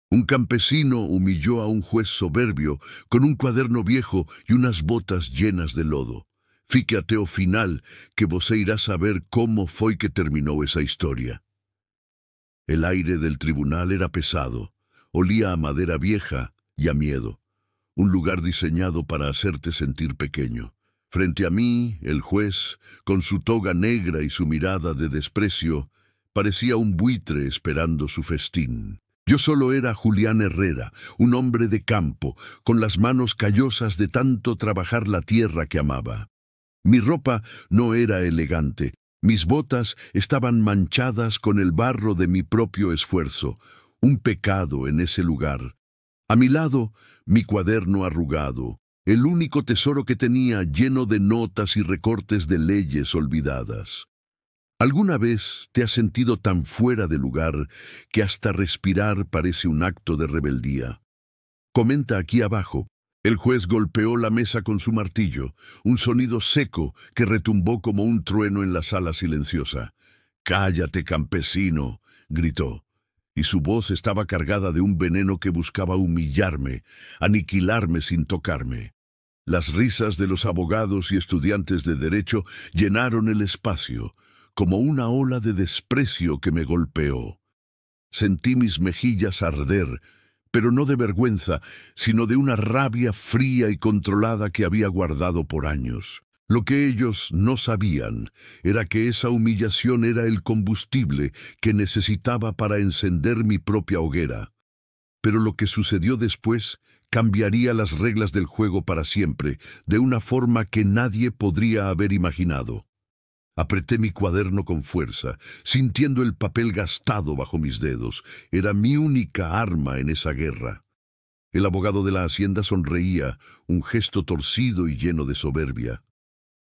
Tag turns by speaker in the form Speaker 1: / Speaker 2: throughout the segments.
Speaker 1: Un campesino humilló a un juez soberbio con un cuaderno viejo y unas botas llenas de lodo. Fíjate ao final que você irá saber cómo fue que terminó esa historia. El aire del tribunal era pesado, olía a madera vieja y a miedo, un lugar diseñado para hacerte sentir pequeño. Frente a mí, el juez, con su toga negra y su mirada de desprecio, parecía un buitre esperando su festín. Yo solo era Julián Herrera, un hombre de campo, con las manos callosas de tanto trabajar la tierra que amaba. Mi ropa no era elegante, mis botas estaban manchadas con el barro de mi propio esfuerzo, un pecado en ese lugar. A mi lado, mi cuaderno arrugado, el único tesoro que tenía lleno de notas y recortes de leyes olvidadas. ¿Alguna vez te has sentido tan fuera de lugar que hasta respirar parece un acto de rebeldía? Comenta aquí abajo. El juez golpeó la mesa con su martillo, un sonido seco que retumbó como un trueno en la sala silenciosa. «¡Cállate, campesino!», gritó, y su voz estaba cargada de un veneno que buscaba humillarme, aniquilarme sin tocarme. Las risas de los abogados y estudiantes de derecho llenaron el espacio, como una ola de desprecio que me golpeó. Sentí mis mejillas arder, pero no de vergüenza, sino de una rabia fría y controlada que había guardado por años. Lo que ellos no sabían era que esa humillación era el combustible que necesitaba para encender mi propia hoguera. Pero lo que sucedió después cambiaría las reglas del juego para siempre, de una forma que nadie podría haber imaginado. Apreté mi cuaderno con fuerza, sintiendo el papel gastado bajo mis dedos. Era mi única arma en esa guerra. El abogado de la hacienda sonreía, un gesto torcido y lleno de soberbia.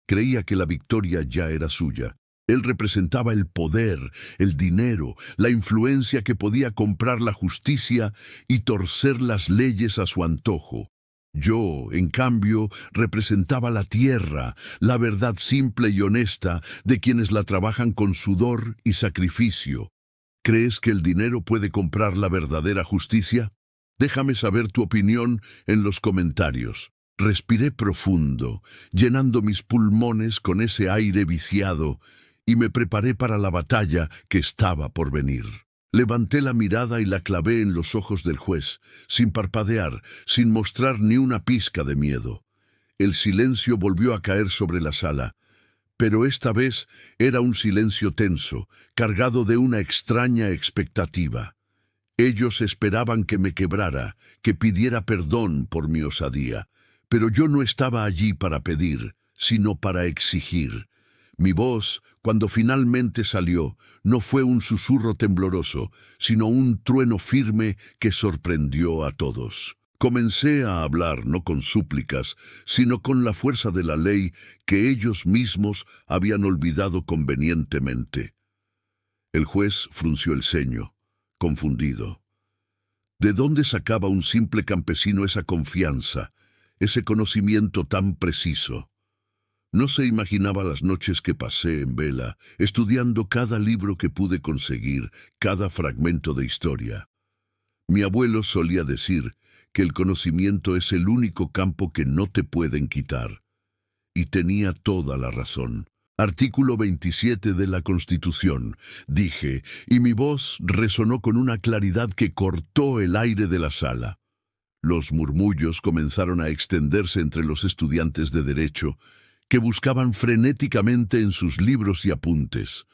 Speaker 1: Creía que la victoria ya era suya. Él representaba el poder, el dinero, la influencia que podía comprar la justicia y torcer las leyes a su antojo. Yo, en cambio, representaba la tierra, la verdad simple y honesta de quienes la trabajan con sudor y sacrificio. ¿Crees que el dinero puede comprar la verdadera justicia? Déjame saber tu opinión en los comentarios. Respiré profundo, llenando mis pulmones con ese aire viciado, y me preparé para la batalla que estaba por venir. Levanté la mirada y la clavé en los ojos del juez, sin parpadear, sin mostrar ni una pizca de miedo. El silencio volvió a caer sobre la sala, pero esta vez era un silencio tenso, cargado de una extraña expectativa. Ellos esperaban que me quebrara, que pidiera perdón por mi osadía, pero yo no estaba allí para pedir, sino para exigir. Mi voz, cuando finalmente salió, no fue un susurro tembloroso, sino un trueno firme que sorprendió a todos. Comencé a hablar no con súplicas, sino con la fuerza de la ley que ellos mismos habían olvidado convenientemente. El juez frunció el ceño, confundido. ¿De dónde sacaba un simple campesino esa confianza, ese conocimiento tan preciso? No se imaginaba las noches que pasé en vela, estudiando cada libro que pude conseguir, cada fragmento de historia. Mi abuelo solía decir que el conocimiento es el único campo que no te pueden quitar. Y tenía toda la razón. Artículo 27 de la Constitución, dije, y mi voz resonó con una claridad que cortó el aire de la sala. Los murmullos comenzaron a extenderse entre los estudiantes de derecho, que buscaban frenéticamente en sus libros y apuntes.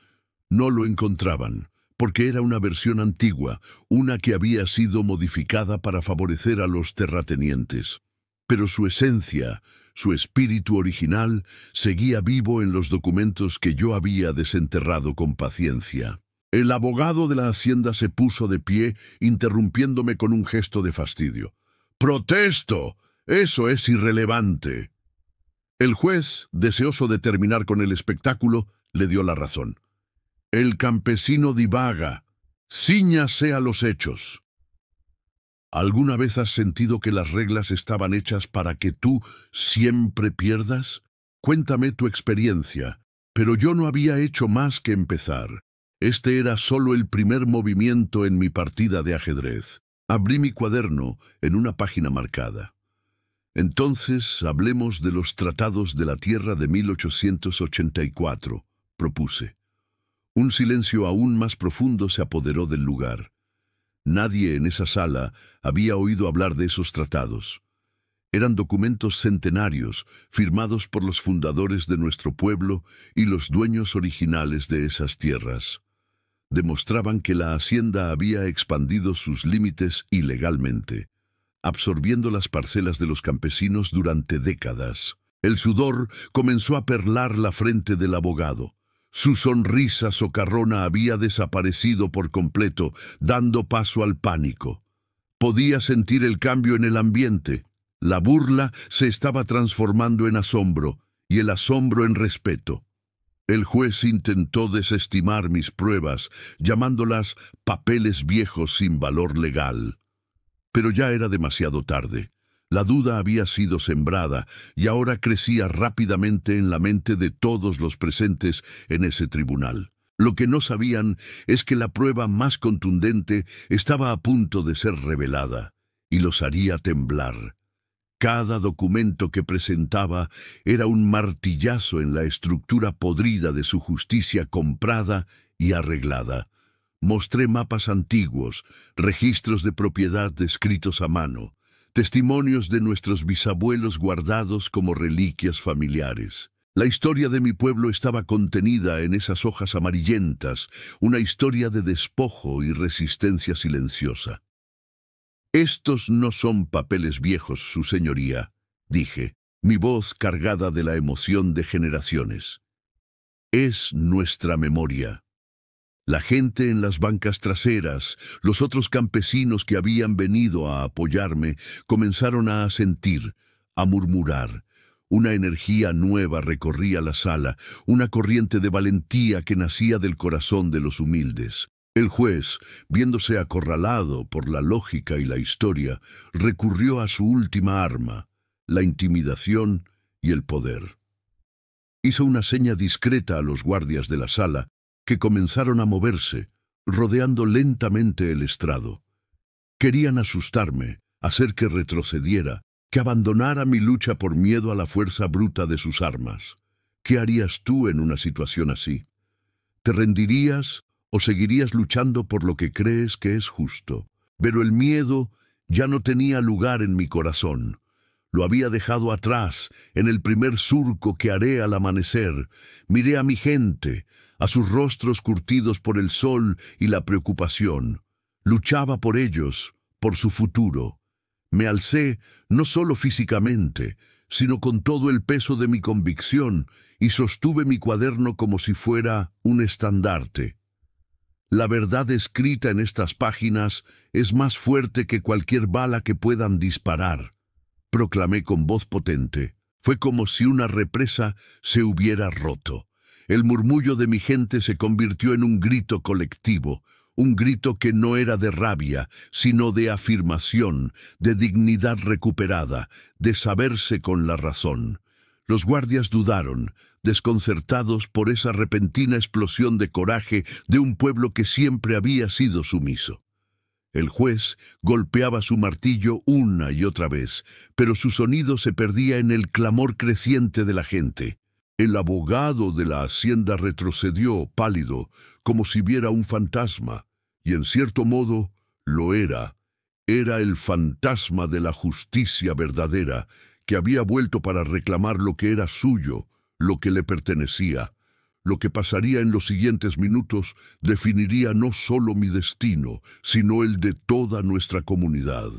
Speaker 1: No lo encontraban, porque era una versión antigua, una que había sido modificada para favorecer a los terratenientes. Pero su esencia, su espíritu original, seguía vivo en los documentos que yo había desenterrado con paciencia. El abogado de la hacienda se puso de pie, interrumpiéndome con un gesto de fastidio. «¡Protesto! Eso es irrelevante». El juez, deseoso de terminar con el espectáculo, le dio la razón. «El campesino divaga. Cíñase a los hechos». ¿Alguna vez has sentido que las reglas estaban hechas para que tú siempre pierdas? Cuéntame tu experiencia, pero yo no había hecho más que empezar. Este era solo el primer movimiento en mi partida de ajedrez. Abrí mi cuaderno en una página marcada. Entonces hablemos de los tratados de la tierra de 1884, propuse. Un silencio aún más profundo se apoderó del lugar. Nadie en esa sala había oído hablar de esos tratados. Eran documentos centenarios, firmados por los fundadores de nuestro pueblo y los dueños originales de esas tierras. Demostraban que la hacienda había expandido sus límites ilegalmente, absorbiendo las parcelas de los campesinos durante décadas. El sudor comenzó a perlar la frente del abogado. Su sonrisa socarrona había desaparecido por completo, dando paso al pánico. Podía sentir el cambio en el ambiente. La burla se estaba transformando en asombro, y el asombro en respeto. El juez intentó desestimar mis pruebas, llamándolas papeles viejos sin valor legal. Pero ya era demasiado tarde. La duda había sido sembrada y ahora crecía rápidamente en la mente de todos los presentes en ese tribunal. Lo que no sabían es que la prueba más contundente estaba a punto de ser revelada y los haría temblar. Cada documento que presentaba era un martillazo en la estructura podrida de su justicia comprada y arreglada. Mostré mapas antiguos, registros de propiedad escritos a mano, testimonios de nuestros bisabuelos guardados como reliquias familiares. La historia de mi pueblo estaba contenida en esas hojas amarillentas, una historia de despojo y resistencia silenciosa. «Estos no son papeles viejos, su señoría», dije, mi voz cargada de la emoción de generaciones. «Es nuestra memoria». La gente en las bancas traseras, los otros campesinos que habían venido a apoyarme, comenzaron a asentir, a murmurar. Una energía nueva recorría la sala, una corriente de valentía que nacía del corazón de los humildes. El juez, viéndose acorralado por la lógica y la historia, recurrió a su última arma, la intimidación y el poder. Hizo una seña discreta a los guardias de la sala, que comenzaron a moverse, rodeando lentamente el estrado. Querían asustarme, hacer que retrocediera, que abandonara mi lucha por miedo a la fuerza bruta de sus armas. ¿Qué harías tú en una situación así? ¿Te rendirías o seguirías luchando por lo que crees que es justo? Pero el miedo ya no tenía lugar en mi corazón. Lo había dejado atrás, en el primer surco que haré al amanecer. Miré a mi gente, a sus rostros curtidos por el sol y la preocupación. Luchaba por ellos, por su futuro. Me alcé no solo físicamente, sino con todo el peso de mi convicción, y sostuve mi cuaderno como si fuera un estandarte. La verdad escrita en estas páginas es más fuerte que cualquier bala que puedan disparar, proclamé con voz potente. Fue como si una represa se hubiera roto. El murmullo de mi gente se convirtió en un grito colectivo, un grito que no era de rabia, sino de afirmación, de dignidad recuperada, de saberse con la razón. Los guardias dudaron, desconcertados por esa repentina explosión de coraje de un pueblo que siempre había sido sumiso. El juez golpeaba su martillo una y otra vez, pero su sonido se perdía en el clamor creciente de la gente. El abogado de la hacienda retrocedió, pálido, como si viera un fantasma, y en cierto modo lo era. Era el fantasma de la justicia verdadera, que había vuelto para reclamar lo que era suyo, lo que le pertenecía. Lo que pasaría en los siguientes minutos definiría no solo mi destino, sino el de toda nuestra comunidad.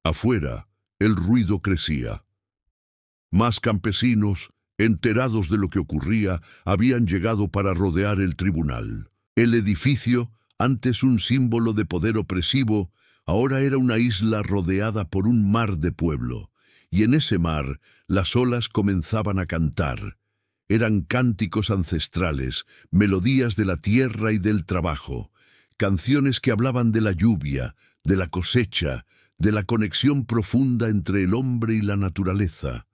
Speaker 1: Afuera, el ruido crecía. Más campesinos, enterados de lo que ocurría, habían llegado para rodear el tribunal. El edificio, antes un símbolo de poder opresivo, ahora era una isla rodeada por un mar de pueblo, y en ese mar las olas comenzaban a cantar. Eran cánticos ancestrales, melodías de la tierra y del trabajo, canciones que hablaban de la lluvia, de la cosecha, de la conexión profunda entre el hombre y la naturaleza.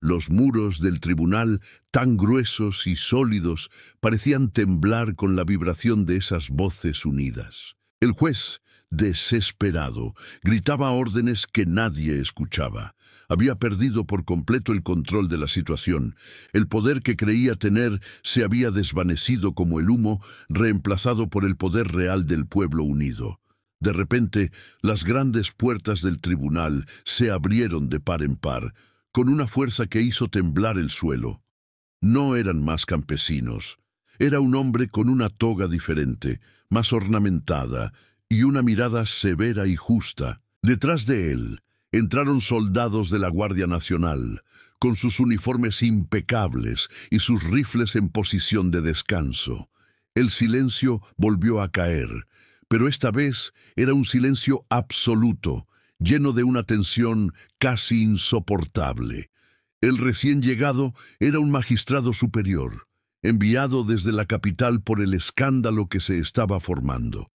Speaker 1: Los muros del tribunal, tan gruesos y sólidos, parecían temblar con la vibración de esas voces unidas. El juez, desesperado, gritaba órdenes que nadie escuchaba. Había perdido por completo el control de la situación. El poder que creía tener se había desvanecido como el humo, reemplazado por el poder real del pueblo unido. De repente, las grandes puertas del tribunal se abrieron de par en par, con una fuerza que hizo temblar el suelo. No eran más campesinos. Era un hombre con una toga diferente, más ornamentada, y una mirada severa y justa. Detrás de él entraron soldados de la Guardia Nacional, con sus uniformes impecables y sus rifles en posición de descanso. El silencio volvió a caer, pero esta vez era un silencio absoluto, lleno de una tensión casi insoportable. El recién llegado era un magistrado superior, enviado desde la capital por el escándalo que se estaba formando.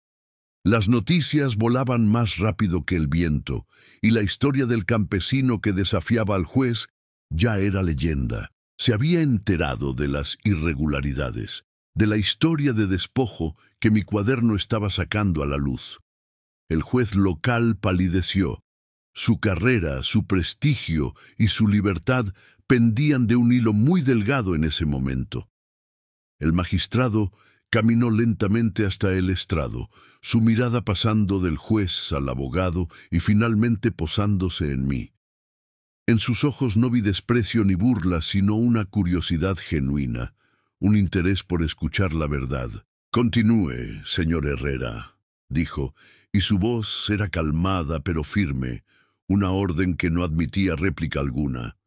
Speaker 1: Las noticias volaban más rápido que el viento, y la historia del campesino que desafiaba al juez ya era leyenda. Se había enterado de las irregularidades, de la historia de despojo que mi cuaderno estaba sacando a la luz. El juez local palideció. Su carrera, su prestigio y su libertad pendían de un hilo muy delgado en ese momento. El magistrado caminó lentamente hasta el estrado, su mirada pasando del juez al abogado y finalmente posándose en mí. En sus ojos no vi desprecio ni burla, sino una curiosidad genuina, un interés por escuchar la verdad. «Continúe, señor Herrera», dijo, y su voz era calmada pero firme, una orden que no admitía réplica alguna.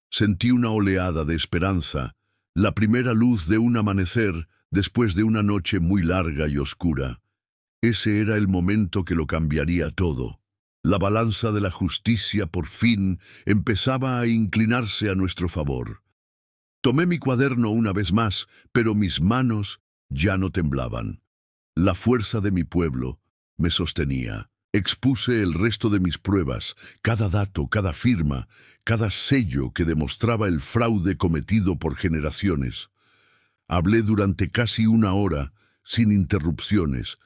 Speaker 1: Sentí una oleada de esperanza, la primera luz de un amanecer después de una noche muy larga y oscura. Ese era el momento que lo cambiaría todo. La balanza de la justicia por fin empezaba a inclinarse a nuestro favor. Tomé mi cuaderno una vez más, pero mis manos ya no temblaban. La fuerza de mi pueblo me sostenía. Expuse el resto de mis pruebas, cada dato, cada firma, cada sello que demostraba el fraude cometido por generaciones. Hablé durante casi una hora, sin interrupciones,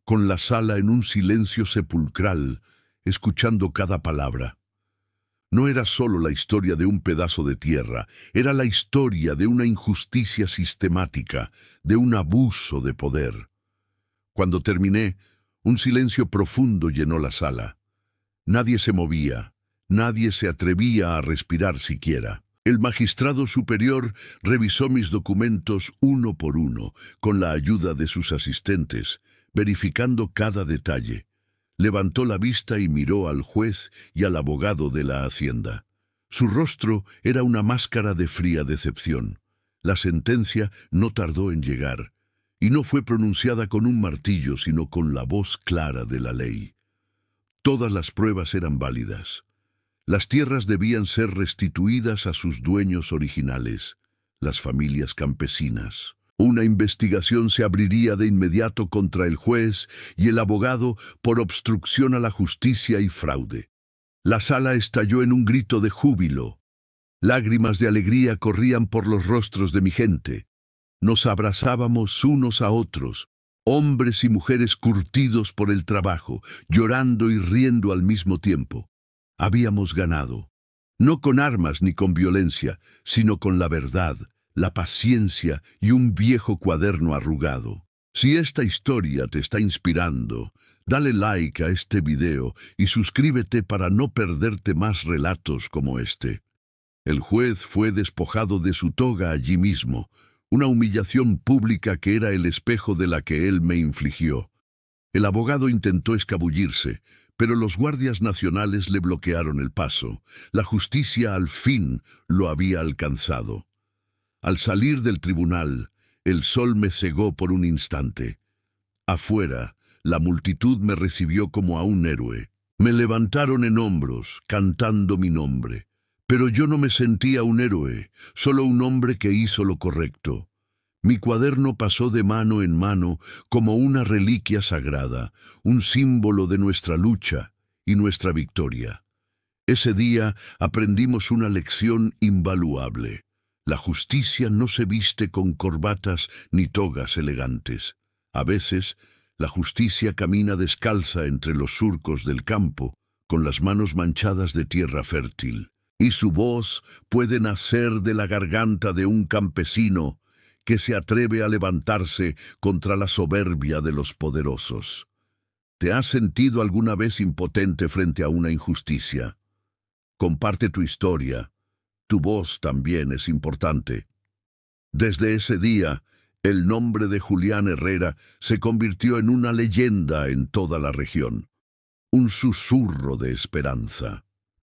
Speaker 1: con la sala en un silencio sepulcral, escuchando cada palabra. No era solo la historia de un pedazo de tierra, era la historia de una injusticia sistemática, de un abuso de poder. Cuando terminé, un silencio profundo llenó la sala. Nadie se movía, nadie se atrevía a respirar siquiera. El magistrado superior revisó mis documentos uno por uno, con la ayuda de sus asistentes, verificando cada detalle. Levantó la vista y miró al juez y al abogado de la hacienda. Su rostro era una máscara de fría decepción. La sentencia no tardó en llegar, y no fue pronunciada con un martillo, sino con la voz clara de la ley. Todas las pruebas eran válidas. Las tierras debían ser restituidas a sus dueños originales, las familias campesinas. Una investigación se abriría de inmediato contra el juez y el abogado por obstrucción a la justicia y fraude. La sala estalló en un grito de júbilo. Lágrimas de alegría corrían por los rostros de mi gente. Nos abrazábamos unos a otros, hombres y mujeres curtidos por el trabajo, llorando y riendo al mismo tiempo. Habíamos ganado, no con armas ni con violencia, sino con la verdad, la paciencia y un viejo cuaderno arrugado. Si esta historia te está inspirando, dale like a este video y suscríbete para no perderte más relatos como este. El juez fue despojado de su toga allí mismo, una humillación pública que era el espejo de la que él me infligió. El abogado intentó escabullirse, pero los guardias nacionales le bloquearon el paso. La justicia al fin lo había alcanzado. Al salir del tribunal, el sol me cegó por un instante. Afuera, la multitud me recibió como a un héroe. Me levantaron en hombros, cantando mi nombre. Pero yo no me sentía un héroe, solo un hombre que hizo lo correcto. Mi cuaderno pasó de mano en mano como una reliquia sagrada, un símbolo de nuestra lucha y nuestra victoria. Ese día aprendimos una lección invaluable. La justicia no se viste con corbatas ni togas elegantes. A veces, La justicia camina descalza entre los surcos del campo, con las manos manchadas de tierra fértil, y su voz puede nacer de la garganta de un campesino que se atreve a levantarse contra la soberbia de los poderosos. ¿Te has sentido alguna vez impotente frente a una injusticia? Comparte tu historia. Tu voz también es importante. Desde ese día, el nombre de Julián Herrera se convirtió en una leyenda en toda la región. Un susurro de esperanza.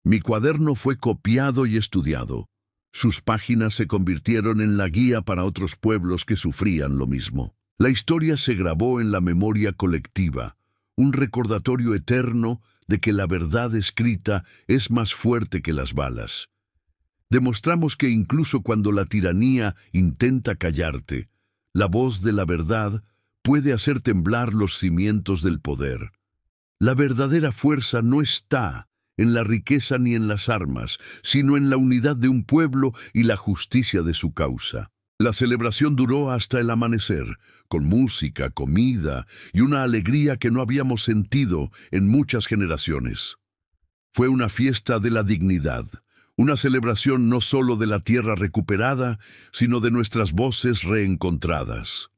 Speaker 1: Mi cuaderno fue copiado y estudiado. Sus páginas se convirtieron en la guía para otros pueblos que sufrían lo mismo. La historia se grabó en la memoria colectiva, un recordatorio eterno de que la verdad escrita es más fuerte que las balas. Demostramos que incluso cuando la tiranía intenta callarte, la voz de la verdad puede hacer temblar los cimientos del poder. La verdadera fuerza no está en la riqueza ni en las armas, sino en la unidad de un pueblo y la justicia de su causa. La celebración duró hasta el amanecer, con música, comida y una alegría que no habíamos sentido en muchas generaciones. Fue una fiesta de la dignidad, una celebración no solo de la tierra recuperada, sino de nuestras voces reencontradas.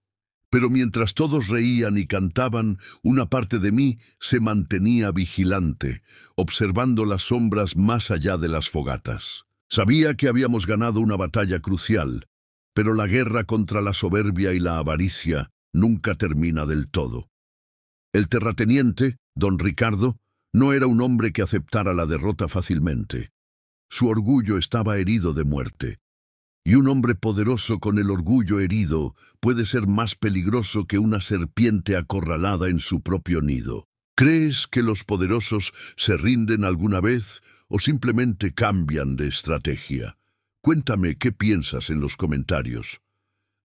Speaker 1: Pero mientras todos reían y cantaban, una parte de mí se mantenía vigilante, observando las sombras más allá de las fogatas. Sabía que habíamos ganado una batalla crucial, pero la guerra contra la soberbia y la avaricia nunca termina del todo. El terrateniente, don Ricardo, no era un hombre que aceptara la derrota fácilmente. Su orgullo estaba herido de muerte. Y un hombre poderoso con el orgullo herido puede ser más peligroso que una serpiente acorralada en su propio nido. ¿Crees que los poderosos se rinden alguna vez o simplemente cambian de estrategia? Cuéntame qué piensas en los comentarios.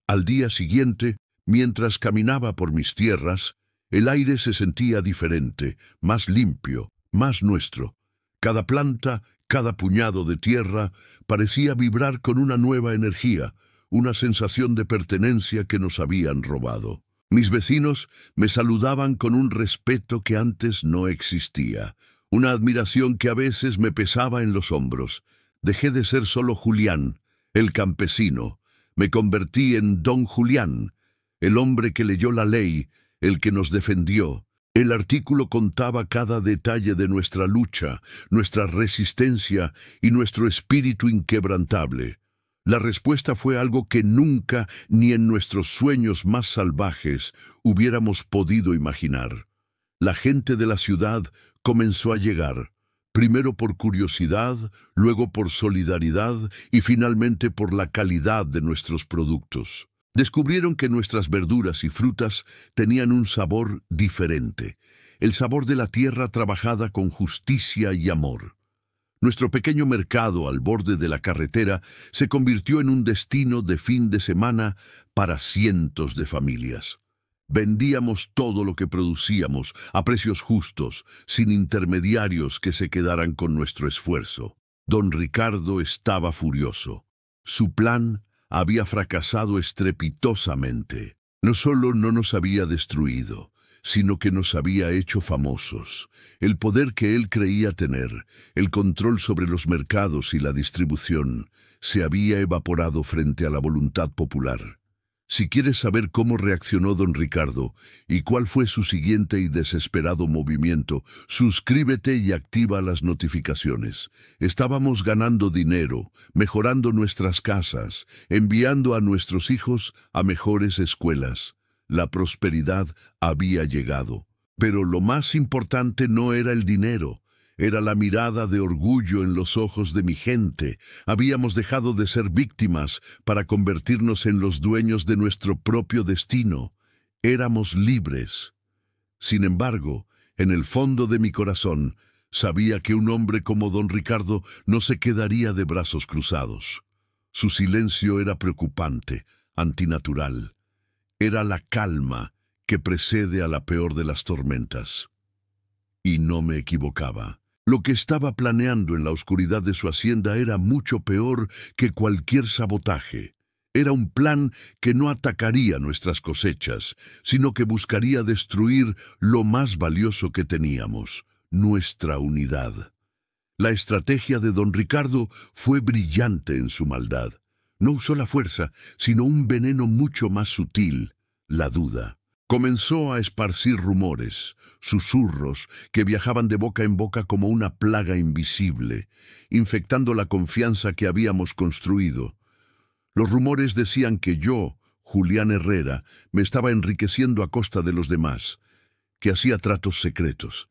Speaker 1: Al día siguiente, mientras caminaba por mis tierras, el aire se sentía diferente, más limpio, más nuestro. Cada planta, cada puñado de tierra parecía vibrar con una nueva energía, una sensación de pertenencia que nos habían robado. Mis vecinos me saludaban con un respeto que antes no existía, una admiración que a veces me pesaba en los hombros. Dejé de ser solo Julián, el campesino. Me convertí en don Julián, el hombre que leyó la ley, el que nos defendió. El artículo contaba cada detalle de nuestra lucha, nuestra resistencia y nuestro espíritu inquebrantable. La respuesta fue algo que nunca, ni en nuestros sueños más salvajes, hubiéramos podido imaginar. La gente de la ciudad comenzó a llegar, primero por curiosidad, luego por solidaridad y finalmente por la calidad de nuestros productos. Descubrieron que nuestras verduras y frutas tenían un sabor diferente, el sabor de la tierra trabajada con justicia y amor. Nuestro pequeño mercado al borde de la carretera se convirtió en un destino de fin de semana para cientos de familias. Vendíamos todo lo que producíamos a precios justos, sin intermediarios que se quedaran con nuestro esfuerzo. Don Ricardo estaba furioso. Su plan había fracasado estrepitosamente. No solo no nos había destruido, sino que nos había hecho famosos. El poder que él creía tener, el control sobre los mercados y la distribución, se había evaporado frente a la voluntad popular. Si quieres saber cómo reaccionó don Ricardo y cuál fue su siguiente y desesperado movimiento, suscríbete y activa las notificaciones. Estábamos ganando dinero, mejorando nuestras casas, enviando a nuestros hijos a mejores escuelas. La prosperidad había llegado. Pero lo más importante no era el dinero. Era la mirada de orgullo en los ojos de mi gente. Habíamos dejado de ser víctimas para convertirnos en los dueños de nuestro propio destino. Éramos libres. Sin embargo, en el fondo de mi corazón, sabía que un hombre como don Ricardo no se quedaría de brazos cruzados. Su silencio era preocupante, antinatural. Era la calma que precede a la peor de las tormentas. Y no me equivocaba. Lo que estaba planeando en la oscuridad de su hacienda era mucho peor que cualquier sabotaje. Era un plan que no atacaría nuestras cosechas, sino que buscaría destruir lo más valioso que teníamos, nuestra unidad. La estrategia de don Ricardo fue brillante en su maldad. No usó la fuerza, sino un veneno mucho más sutil, la duda. Comenzó a esparcir rumores, susurros que viajaban de boca en boca como una plaga invisible, infectando la confianza que habíamos construido. Los rumores decían que yo, Julián Herrera, me estaba enriqueciendo a costa de los demás, que hacía tratos secretos.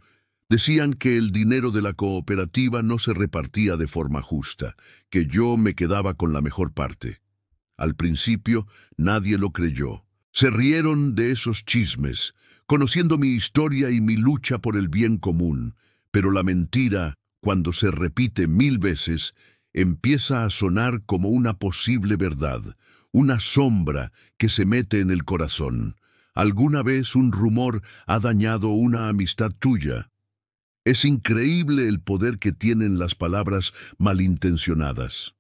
Speaker 1: Decían que el dinero de la cooperativa no se repartía de forma justa, que yo me quedaba con la mejor parte. Al principio nadie lo creyó. Se rieron de esos chismes, conociendo mi historia y mi lucha por el bien común, pero la mentira, cuando se repite 1000 veces, empieza a sonar como una posible verdad, una sombra que se mete en el corazón. ¿Alguna vez un rumor ha dañado una amistad tuya? Es increíble el poder que tienen las palabras malintencionadas.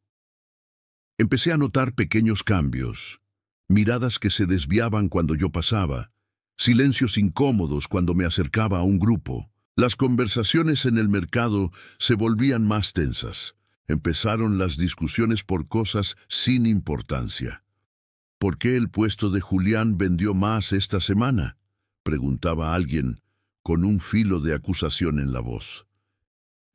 Speaker 1: Empecé a notar pequeños cambios, miradas que se desviaban cuando yo pasaba, silencios incómodos cuando me acercaba a un grupo. Las conversaciones en el mercado se volvían más tensas. Empezaron las discusiones por cosas sin importancia. ¿Por qué el puesto de Julián vendió más esta semana?, preguntaba alguien, con un filo de acusación en la voz.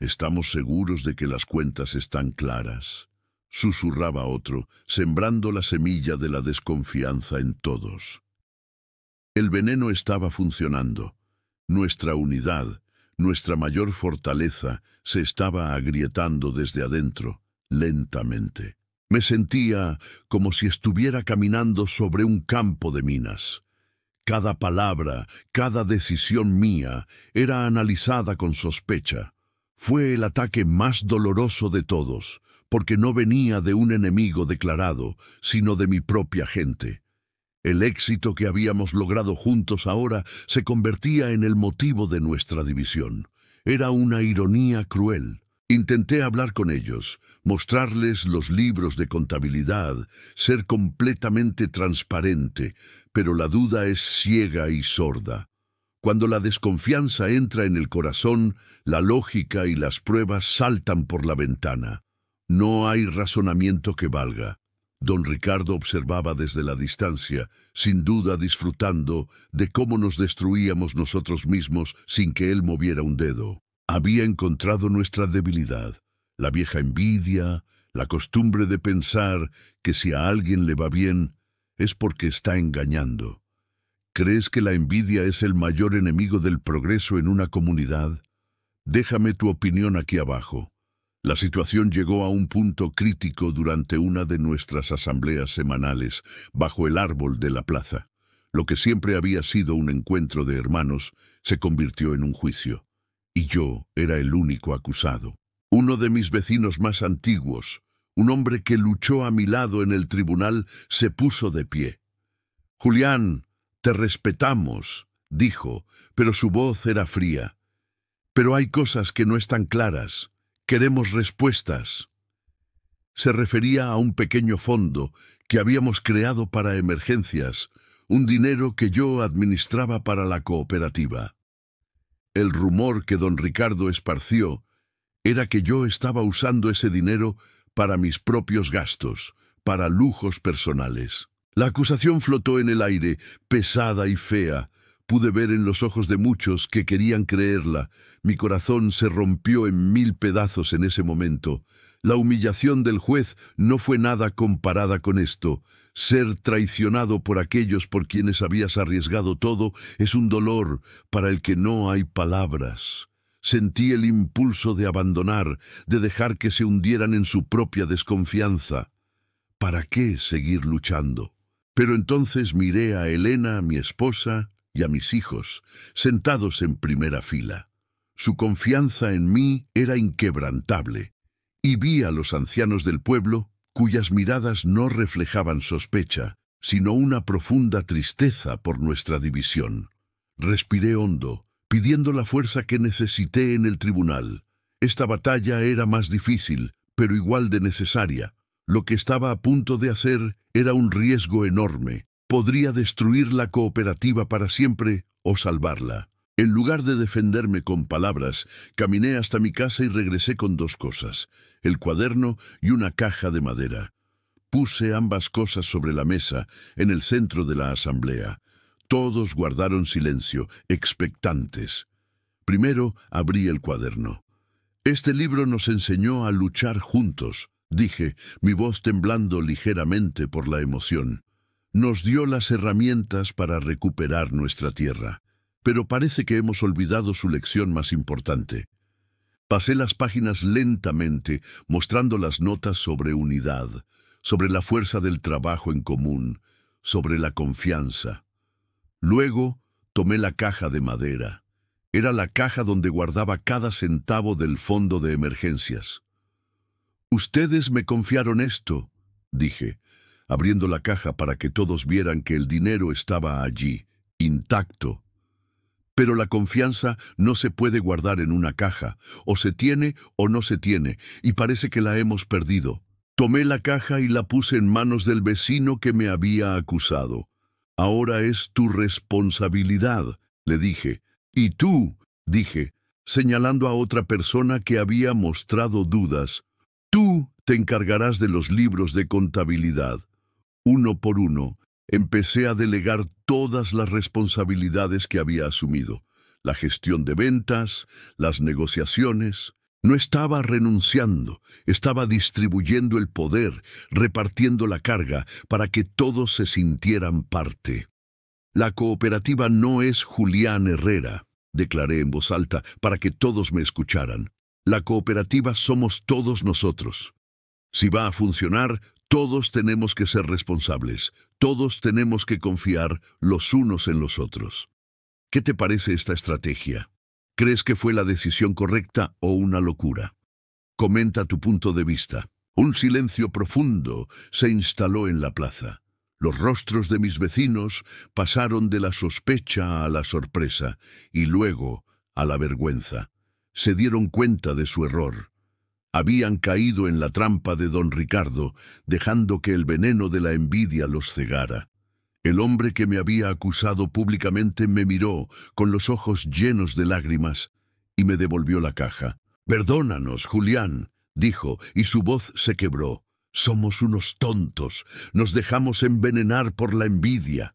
Speaker 1: ¿Estamos seguros de que las cuentas están claras?, susurraba otro, sembrando la semilla de la desconfianza en todos. El veneno estaba funcionando. Nuestra unidad, nuestra mayor fortaleza, se estaba agrietando desde adentro, lentamente. Me sentía como si estuviera caminando sobre un campo de minas. Cada palabra, cada decisión mía era analizada con sospecha. Fue el ataque más doloroso de todos, porque no venía de un enemigo declarado, sino de mi propia gente. El éxito que habíamos logrado juntos ahora se convertía en el motivo de nuestra división. Era una ironía cruel. Intenté hablar con ellos, mostrarles los libros de contabilidad, ser completamente transparente, pero la duda es ciega y sorda. Cuando la desconfianza entra en el corazón, la lógica y las pruebas saltan por la ventana. No hay razonamiento que valga. Don Ricardo observaba desde la distancia, sin duda disfrutando de cómo nos destruíamos nosotros mismos sin que él moviera un dedo. Había encontrado nuestra debilidad, la vieja envidia, la costumbre de pensar que si a alguien le va bien es porque está engañando. ¿Crees que la envidia es el mayor enemigo del progreso en una comunidad? Déjame tu opinión aquí abajo. La situación llegó a un punto crítico durante una de nuestras asambleas semanales bajo el árbol de la plaza. Lo que siempre había sido un encuentro de hermanos se convirtió en un juicio. Y yo era el único acusado. Uno de mis vecinos más antiguos, un hombre que luchó a mi lado en el tribunal, se puso de pie. «Julián, te respetamos», dijo, pero su voz era fría. «Pero hay cosas que no están claras. Queremos respuestas». Se refería a un pequeño fondo que habíamos creado para emergencias, un dinero que yo administraba para la cooperativa. El rumor que don Ricardo esparció era que yo estaba usando ese dinero para mis propios gastos, para lujos personales. La acusación flotó en el aire, pesada y fea. Pude ver en los ojos de muchos que querían creerla. Mi corazón se rompió en 1000 pedazos en ese momento. La humillación del juez no fue nada comparada con esto. Ser traicionado por aquellos por quienes habías arriesgado todo es un dolor para el que no hay palabras. Sentí el impulso de abandonar, de dejar que se hundieran en su propia desconfianza. ¿Para qué seguir luchando? Pero entonces miré a Elena, mi esposa, y a mis hijos, sentados en primera fila. Su confianza en mí era inquebrantable, y vi a los ancianos del pueblo, cuyas miradas no reflejaban sospecha, sino una profunda tristeza por nuestra división. Respiré hondo, pidiendo la fuerza que necesité en el tribunal. Esta batalla era más difícil, pero igual de necesaria. Lo que estaba a punto de hacer era un riesgo enorme. Podría destruir la cooperativa para siempre o salvarla. En lugar de defenderme con palabras, caminé hasta mi casa y regresé con dos cosas: el cuaderno y una caja de madera. Puse ambas cosas sobre la mesa, en el centro de la asamblea. Todos guardaron silencio, expectantes. Primero abrí el cuaderno. Este libro nos enseñó a luchar juntos, dije, mi voz temblando ligeramente por la emoción. Nos dio las herramientas para recuperar nuestra tierra, pero parece que hemos olvidado su lección más importante. Pasé las páginas lentamente, mostrando las notas sobre unidad, sobre la fuerza del trabajo en común, sobre la confianza. Luego tomé la caja de madera. Era la caja donde guardaba cada centavo del fondo de emergencias. «Ustedes me confiaron esto», dije, abriendo la caja para que todos vieran que el dinero estaba allí, intacto. Pero la confianza no se puede guardar en una caja, o se tiene o no se tiene, y parece que la hemos perdido. Tomé la caja y la puse en manos del vecino que me había acusado. «Ahora es tu responsabilidad», le dije. «Y tú», dije, señalando a otra persona que había mostrado dudas, «tú te encargarás de los libros de contabilidad». Uno por uno, empecé a delegar todas las responsabilidades que había asumido. La gestión de ventas, las negociaciones. No estaba renunciando, estaba distribuyendo el poder, repartiendo la carga para que todos se sintieran parte. «La cooperativa no es Julián Herrera», declaré en voz alta para que todos me escucharan. «La cooperativa somos todos nosotros. Si va a funcionar, todos tenemos que ser responsables, todos tenemos que confiar los unos en los otros». ¿Qué te parece esta estrategia? ¿Crees que fue la decisión correcta o una locura? Comenta tu punto de vista. Un silencio profundo se instaló en la plaza. Los rostros de mis vecinos pasaron de la sospecha a la sorpresa y luego a la vergüenza. Se dieron cuenta de su error. Habían caído en la trampa de don Ricardo, dejando que el veneno de la envidia los cegara. El hombre que me había acusado públicamente me miró con los ojos llenos de lágrimas y me devolvió la caja. «Perdónanos, Julián», dijo, y su voz se quebró. «Somos unos tontos, nos dejamos envenenar por la envidia».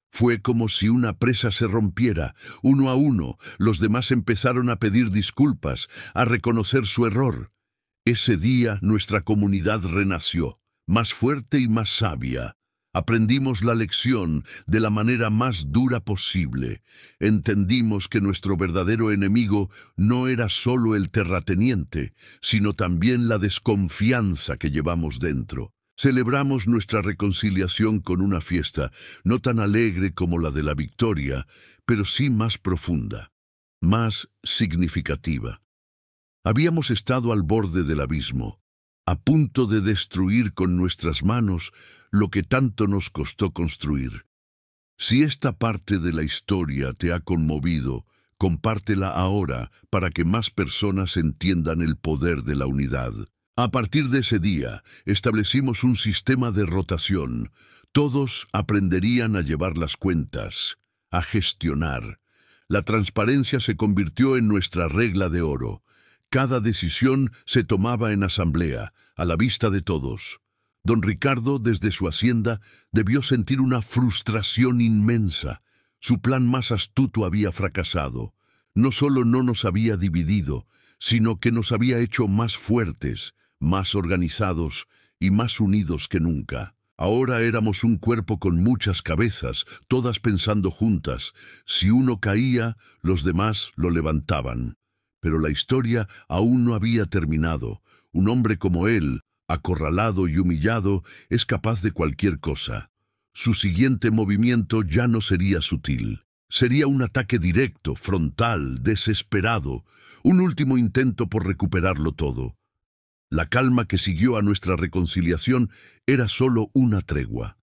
Speaker 1: Fue como si una presa se rompiera. Uno a uno, los demás empezaron a pedir disculpas, a reconocer su error. Ese día nuestra comunidad renació, más fuerte y más sabia. Aprendimos la lección de la manera más dura posible. Entendimos que nuestro verdadero enemigo no era solo el terrateniente, sino también la desconfianza que llevamos dentro. Celebramos nuestra reconciliación con una fiesta, no tan alegre como la de la victoria, pero sí más profunda, más significativa. Habíamos estado al borde del abismo, a punto de destruir con nuestras manos lo que tanto nos costó construir. Si esta parte de la historia te ha conmovido, compártela ahora para que más personas entiendan el poder de la unidad. A partir de ese día, establecimos un sistema de rotación. Todos aprenderían a llevar las cuentas, a gestionar. La transparencia se convirtió en nuestra regla de oro. Cada decisión se tomaba en asamblea, a la vista de todos. Don Ricardo, desde su hacienda, debió sentir una frustración inmensa. Su plan más astuto había fracasado. No solo no nos había dividido, sino que nos había hecho más fuertes, más organizados y más unidos que nunca. Ahora éramos un cuerpo con muchas cabezas, todas pensando juntas. Si uno caía, los demás lo levantaban. Pero la historia aún no había terminado. Un hombre como él, acorralado y humillado, es capaz de cualquier cosa. Su siguiente movimiento ya no sería sutil. Sería un ataque directo, frontal, desesperado, un último intento por recuperarlo todo. La calma que siguió a nuestra reconciliación era solo una tregua.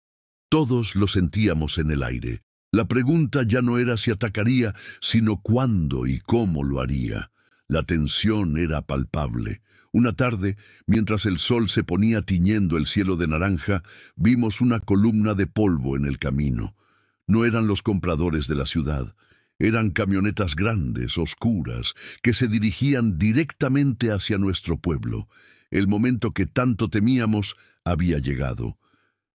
Speaker 1: Todos lo sentíamos en el aire. La pregunta ya no era si atacaría, sino cuándo y cómo lo haría. La tensión era palpable. Una tarde, mientras el sol se ponía tiñendo el cielo de naranja, vimos una columna de polvo en el camino. No eran los compradores de la ciudad. Eran camionetas grandes, oscuras, que se dirigían directamente hacia nuestro pueblo. El momento que tanto temíamos había llegado.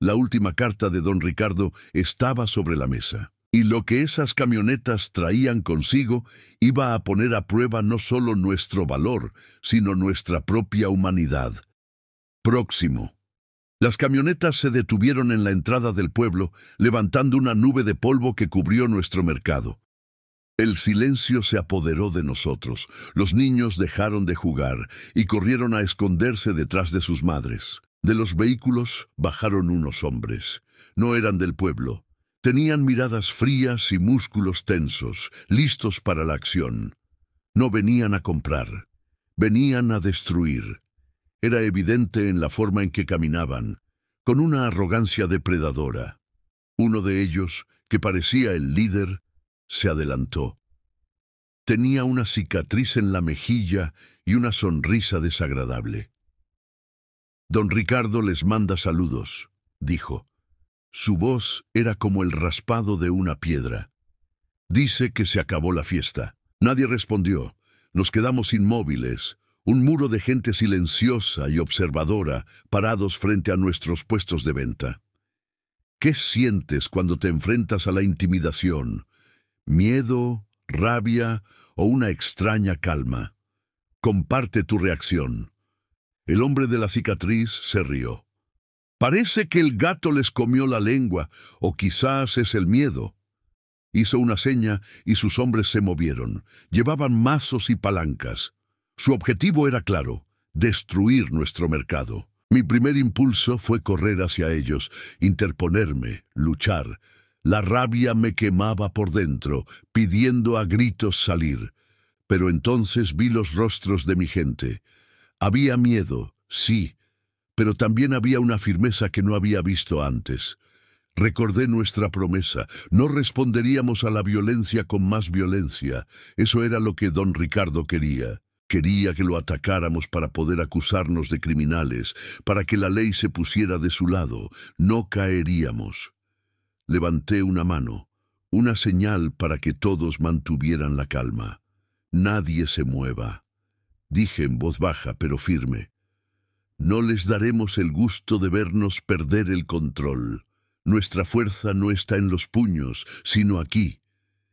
Speaker 1: La última carta de don Ricardo estaba sobre la mesa. Y lo que esas camionetas traían consigo iba a poner a prueba no solo nuestro valor, sino nuestra propia humanidad. Próximo. Las camionetas se detuvieron en la entrada del pueblo, levantando una nube de polvo que cubrió nuestro mercado. El silencio se apoderó de nosotros. Los niños dejaron de jugar y corrieron a esconderse detrás de sus madres. De los vehículos bajaron unos hombres. No eran del pueblo. Tenían miradas frías y músculos tensos, listos para la acción. No venían a comprar, venían a destruir. Era evidente en la forma en que caminaban, con una arrogancia depredadora. Uno de ellos, que parecía el líder, se adelantó. Tenía una cicatriz en la mejilla y una sonrisa desagradable. «Don Ricardo les manda saludos», dijo. Su voz era como el raspado de una piedra. «Dice que se acabó la fiesta». Nadie respondió. Nos quedamos inmóviles, un muro de gente silenciosa y observadora, parados frente a nuestros puestos de venta. ¿Qué sientes cuando te enfrentas a la intimidación? ¿Miedo, rabia o una extraña calma? Comparte tu reacción. El hombre de la cicatriz se rió. «Parece que el gato les comió la lengua, o quizás es el miedo». Hizo una seña y sus hombres se movieron. Llevaban mazos y palancas. Su objetivo era claro: destruir nuestro mercado. Mi primer impulso fue correr hacia ellos, interponerme, luchar. La rabia me quemaba por dentro, pidiendo a gritos salir. Pero entonces vi los rostros de mi gente. Había miedo, sí, pero también había una firmeza que no había visto antes. Recordé nuestra promesa. No responderíamos a la violencia con más violencia. Eso era lo que don Ricardo quería. Quería que lo atacáramos para poder acusarnos de criminales, para que la ley se pusiera de su lado. No caeríamos. Levanté una mano, una señal para que todos mantuvieran la calma. «Nadie se mueva», dije en voz baja pero firme. «No les daremos el gusto de vernos perder el control. Nuestra fuerza no está en los puños, sino aquí».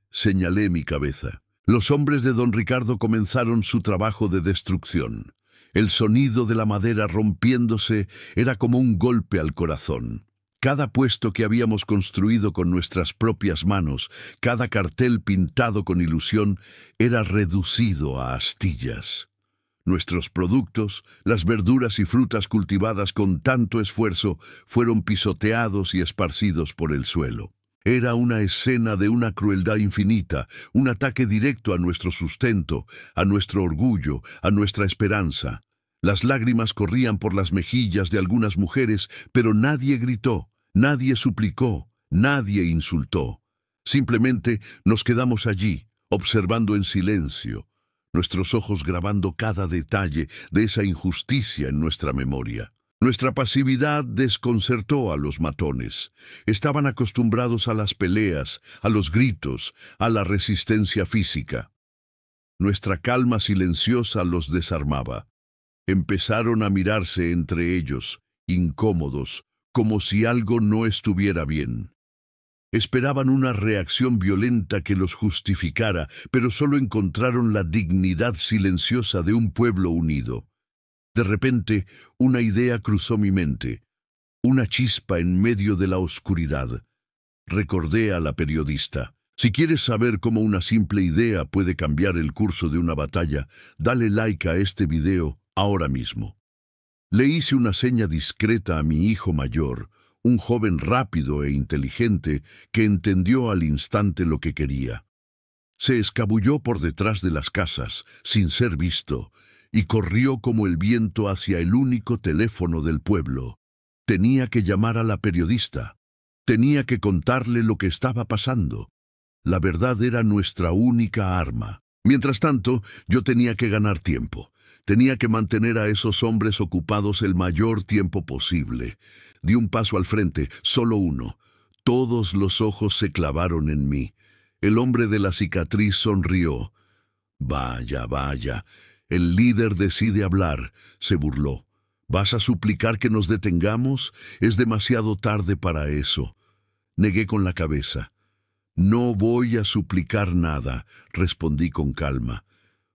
Speaker 1: Señalé mi cabeza. Los hombres de don Ricardo comenzaron su trabajo de destrucción. El sonido de la madera rompiéndose era como un golpe al corazón. Cada puesto que habíamos construido con nuestras propias manos, cada cartel pintado con ilusión, era reducido a astillas. Nuestros productos, las verduras y frutas cultivadas con tanto esfuerzo, fueron pisoteados y esparcidos por el suelo. Era una escena de una crueldad infinita, un ataque directo a nuestro sustento, a nuestro orgullo, a nuestra esperanza. Las lágrimas corrían por las mejillas de algunas mujeres, pero nadie gritó, nadie suplicó, nadie insultó. Simplemente nos quedamos allí, observando en silencio, nuestros ojos grabando cada detalle de esa injusticia en nuestra memoria. Nuestra pasividad desconcertó a los matones. Estaban acostumbrados a las peleas, a los gritos, a la resistencia física. Nuestra calma silenciosa los desarmaba. Empezaron a mirarse entre ellos, incómodos, como si algo no estuviera bien. Esperaban una reacción violenta que los justificara, pero solo encontraron la dignidad silenciosa de un pueblo unido. De repente, una idea cruzó mi mente, una chispa en medio de la oscuridad. Recordé a la periodista. Si quieres saber cómo una simple idea puede cambiar el curso de una batalla, dale like a este video ahora mismo. Le hice una seña discreta a mi hijo mayor, un joven rápido e inteligente que entendió al instante lo que quería. Se escabulló por detrás de las casas, sin ser visto, y corrió como el viento hacia el único teléfono del pueblo. Tenía que llamar a la periodista. Tenía que contarle lo que estaba pasando. La verdad era nuestra única arma. Mientras tanto, yo tenía que ganar tiempo. Tenía que mantener a esos hombres ocupados el mayor tiempo posible. Di un paso al frente, solo uno. Todos los ojos se clavaron en mí. El hombre de la cicatriz sonrió. Vaya, vaya. El líder decide hablar, se burló. ¿Vas a suplicar que nos detengamos? Es demasiado tarde para eso. Negué con la cabeza. No voy a suplicar nada, respondí con calma.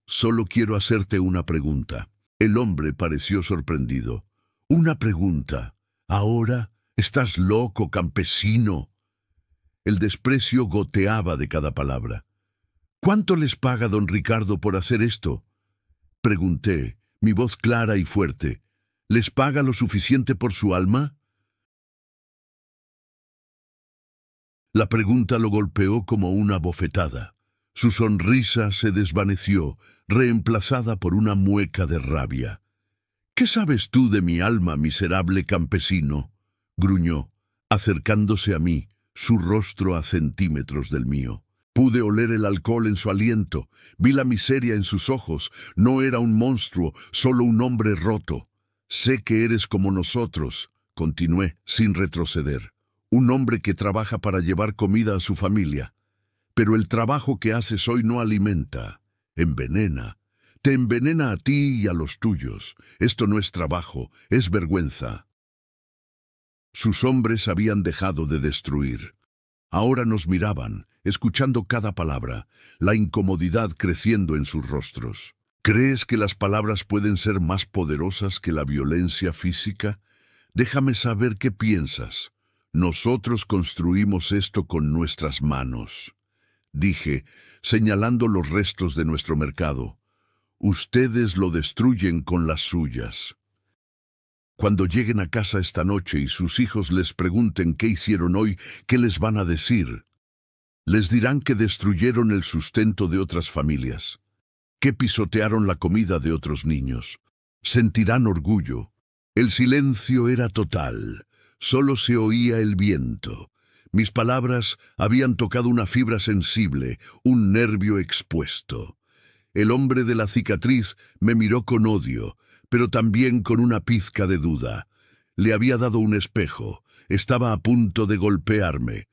Speaker 1: Solo quiero hacerte una pregunta. El hombre pareció sorprendido. ¿Una pregunta? ¿Ahora? ¿Estás loco, campesino? El desprecio goteaba de cada palabra. ¿Cuánto les paga don Ricardo por hacer esto? Pregunté, mi voz clara y fuerte. ¿Les paga lo suficiente por su alma? La pregunta lo golpeó como una bofetada. Su sonrisa se desvaneció, reemplazada por una mueca de rabia. ¿Qué sabes tú de mi alma, miserable campesino? Gruñó, acercándose a mí, su rostro a centímetros del mío. Pude oler el alcohol en su aliento, vi la miseria en sus ojos. No era un monstruo, solo un hombre roto. Sé que eres como nosotros, continué, sin retroceder. Un hombre que trabaja para llevar comida a su familia. Pero el trabajo que haces hoy no alimenta, envenena. Te envenena a ti y a los tuyos. Esto no es trabajo, es vergüenza. Sus hombres habían dejado de destruir. Ahora nos miraban, escuchando cada palabra, la incomodidad creciendo en sus rostros. ¿Crees que las palabras pueden ser más poderosas que la violencia física? Déjame saber qué piensas. Nosotros construimos esto con nuestras manos. Dije, señalando los restos de nuestro mercado. Ustedes lo destruyen con las suyas. Cuando lleguen a casa esta noche y sus hijos les pregunten qué hicieron hoy, ¿qué les van a decir? Les dirán que destruyeron el sustento de otras familias, que pisotearon la comida de otros niños. Sentirán orgullo. El silencio era total. Solo se oía el viento. Mis palabras habían tocado una fibra sensible, un nervio expuesto. El hombre de la cicatriz me miró con odio, pero también con una pizca de duda. Le había dado un espejo. Estaba a punto de golpearme.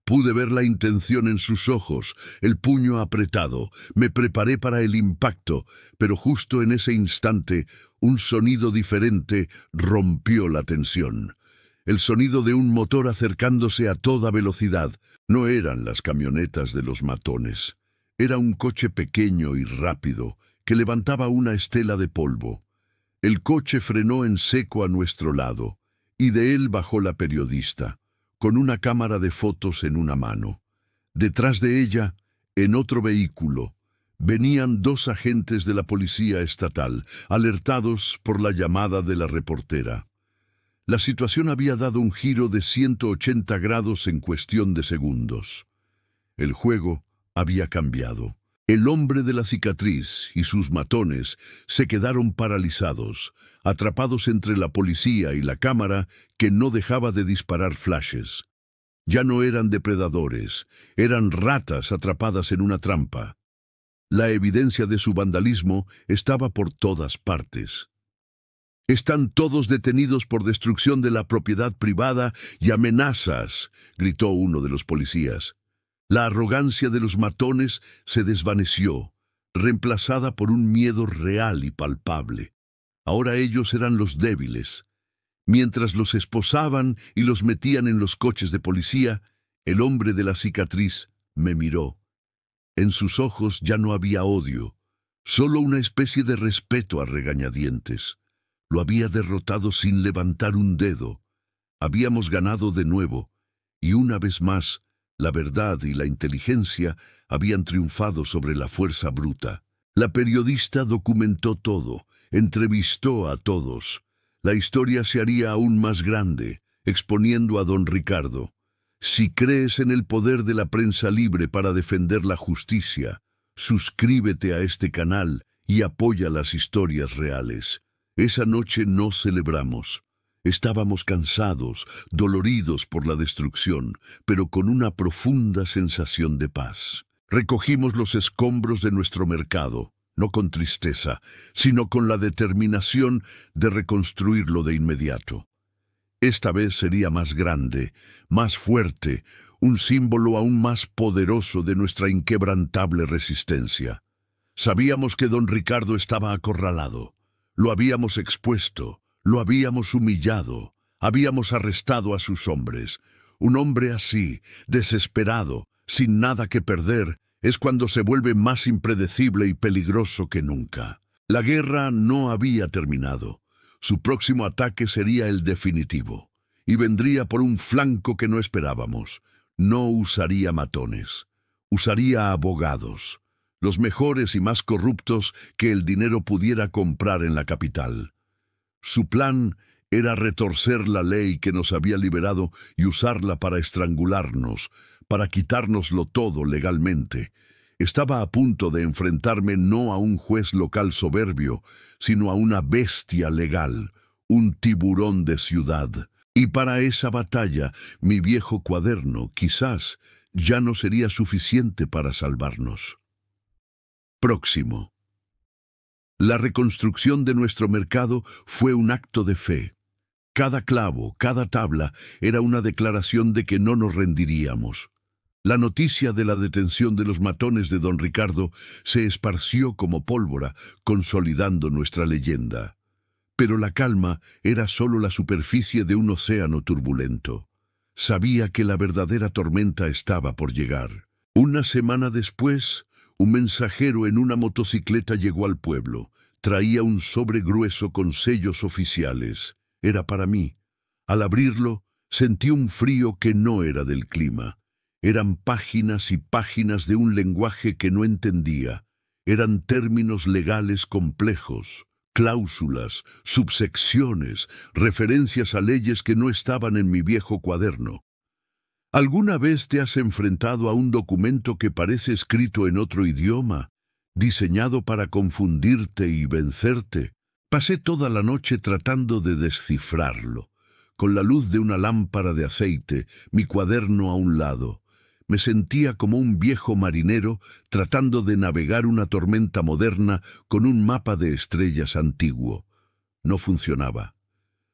Speaker 1: Pude ver la intención en sus ojos, el puño apretado. Me preparé para el impacto, pero justo en ese instante, un sonido diferente rompió la tensión. El sonido de un motor acercándose a toda velocidad. No eran las camionetas de los matones. Era un coche pequeño y rápido que levantaba una estela de polvo. El coche frenó en seco a nuestro lado, y de él bajó la periodista, con una cámara de fotos en una mano. Detrás de ella, en otro vehículo, venían 2 agentes de la policía estatal, alertados por la llamada de la reportera. La situación había dado un giro de 180 grados en cuestión de segundos. El juego había cambiado. El hombre de la cicatriz y sus matones se quedaron paralizados, atrapados entre la policía y la cámara que no dejaba de disparar flashes. Ya no eran depredadores, eran ratas atrapadas en una trampa. La evidencia de su vandalismo estaba por todas partes. «Están todos detenidos por destrucción de la propiedad privada y amenazas», gritó uno de los policías. La arrogancia de los matones se desvaneció, reemplazada por un miedo real y palpable. Ahora ellos eran los débiles. Mientras los esposaban y los metían en los coches de policía, el hombre de la cicatriz me miró. En sus ojos ya no había odio, solo una especie de respeto a regañadientes. Lo había derrotado sin levantar un dedo. Habíamos ganado de nuevo, y una vez más, la verdad y la inteligencia habían triunfado sobre la fuerza bruta. La periodista documentó todo, entrevistó a todos. La historia se haría aún más grande, exponiendo a don Ricardo. Si crees en el poder de la prensa libre para defender la justicia, suscríbete a este canal y apoya las historias reales. Esa noche no celebramos. Estábamos cansados, doloridos por la destrucción, pero con una profunda sensación de paz. Recogimos los escombros de nuestro mercado, no con tristeza, sino con la determinación de reconstruirlo de inmediato. Esta vez sería más grande, más fuerte, un símbolo aún más poderoso de nuestra inquebrantable resistencia. Sabíamos que don Ricardo estaba acorralado. Lo habíamos expuesto, lo habíamos humillado, habíamos arrestado a sus hombres. Un hombre así, desesperado, sin nada que perder, es cuando se vuelve más impredecible y peligroso que nunca. La guerra no había terminado. Su próximo ataque sería el definitivo, y vendría por un flanco que no esperábamos. No usaría matones, usaría abogados, los mejores y más corruptos que el dinero pudiera comprar en la capital. Su plan era retorcer la ley que nos había liberado y usarla para estrangularnos, para quitárnoslo todo legalmente. Estaba a punto de enfrentarme no a un juez local soberbio, sino a una bestia legal, un tiburón de ciudad. Y para esa batalla, mi viejo cuaderno, quizás, ya no sería suficiente para salvarnos. Próximo. La reconstrucción de nuestro mercado fue un acto de fe. Cada clavo, cada tabla, era una declaración de que no nos rendiríamos. La noticia de la detención de los matones de don Ricardo se esparció como pólvora, consolidando nuestra leyenda. Pero la calma era solo la superficie de un océano turbulento. Sabía que la verdadera tormenta estaba por llegar. Una semana después, un mensajero en una motocicleta llegó al pueblo. Traía un sobre grueso con sellos oficiales. Era para mí. Al abrirlo, sentí un frío que no era del clima. Eran páginas y páginas de un lenguaje que no entendía. Eran términos legales complejos, cláusulas, subsecciones, referencias a leyes que no estaban en mi viejo cuaderno. ¿Alguna vez te has enfrentado a un documento que parece escrito en otro idioma, diseñado para confundirte y vencerte? Pasé toda la noche tratando de descifrarlo. Con la luz de una lámpara de aceite, mi cuaderno a un lado. Me sentía como un viejo marinero tratando de navegar una tormenta moderna con un mapa de estrellas antiguo. No funcionaba.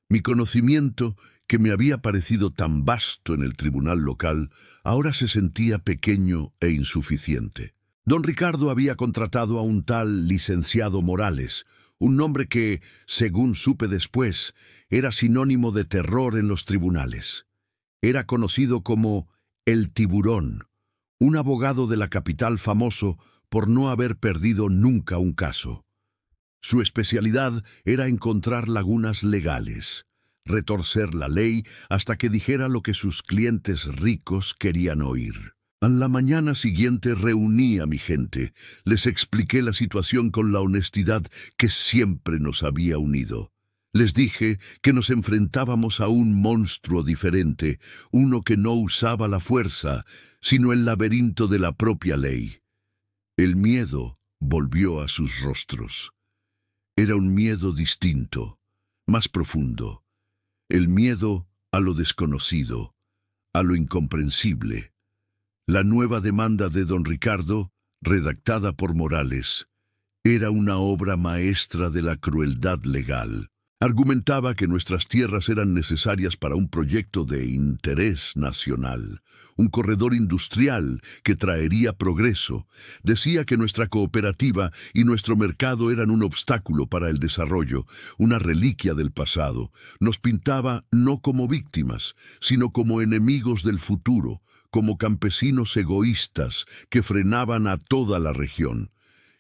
Speaker 1: Mi conocimiento, que me había parecido tan vasto en el tribunal local, ahora se sentía pequeño e insuficiente. Don Ricardo había contratado a un tal licenciado Morales, un nombre que, según supe después, era sinónimo de terror en los tribunales. Era conocido como el Tiburón, un abogado de la capital famoso por no haber perdido nunca un caso. Su especialidad era encontrar lagunas legales, retorcer la ley hasta que dijera lo que sus clientes ricos querían oír. A la mañana siguiente reuní a mi gente, les expliqué la situación con la honestidad que siempre nos había unido. Les dije que nos enfrentábamos a un monstruo diferente, uno que no usaba la fuerza, sino el laberinto de la propia ley. El miedo volvió a sus rostros. Era un miedo distinto, más profundo. El miedo a lo desconocido, a lo incomprensible. La nueva demanda de don Ricardo, redactada por Morales, era una obra maestra de la crueldad legal. Argumentaba que nuestras tierras eran necesarias para un proyecto de interés nacional, un corredor industrial que traería progreso. Decía que nuestra cooperativa y nuestro mercado eran un obstáculo para el desarrollo, una reliquia del pasado. Nos pintaba no como víctimas, sino como enemigos del futuro, como campesinos egoístas que frenaban a toda la región.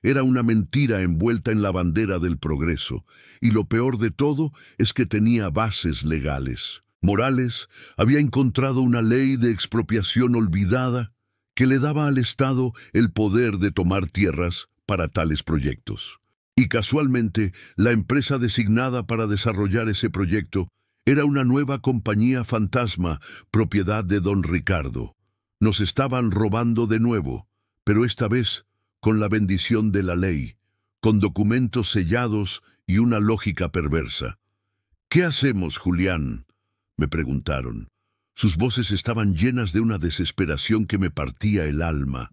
Speaker 1: Era una mentira envuelta en la bandera del progreso, y lo peor de todo es que tenía bases legales. Morales había encontrado una ley de expropiación olvidada que le daba al Estado el poder de tomar tierras para tales proyectos. Y casualmente, la empresa designada para desarrollar ese proyecto era una nueva compañía fantasma, propiedad de don Ricardo. Nos estaban robando de nuevo, pero esta vez con la bendición de la ley, con documentos sellados y una lógica perversa. ¿Qué hacemos, Julián?, me preguntaron. Sus voces estaban llenas de una desesperación que me partía el alma.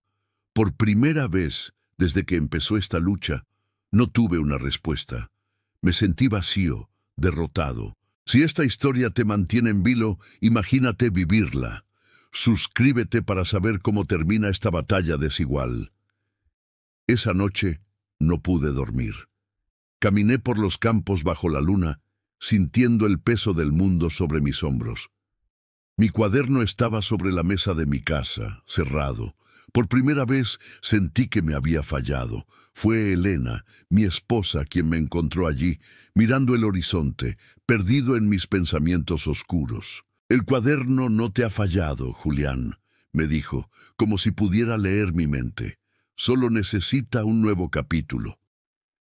Speaker 1: Por primera vez, desde que empezó esta lucha, no tuve una respuesta. Me sentí vacío, derrotado. Si esta historia te mantiene en vilo, imagínate vivirla. Suscríbete para saber cómo termina esta batalla desigual. Esa noche no pude dormir. Caminé por los campos bajo la luna, sintiendo el peso del mundo sobre mis hombros. Mi cuaderno estaba sobre la mesa de mi casa, cerrado. Por primera vez sentí que me había fallado. Fue Elena, mi esposa, quien me encontró allí, mirando el horizonte, perdido en mis pensamientos oscuros. «El cuaderno no te ha fallado, Julián», me dijo, como si pudiera leer mi mente. «Solo necesita un nuevo capítulo.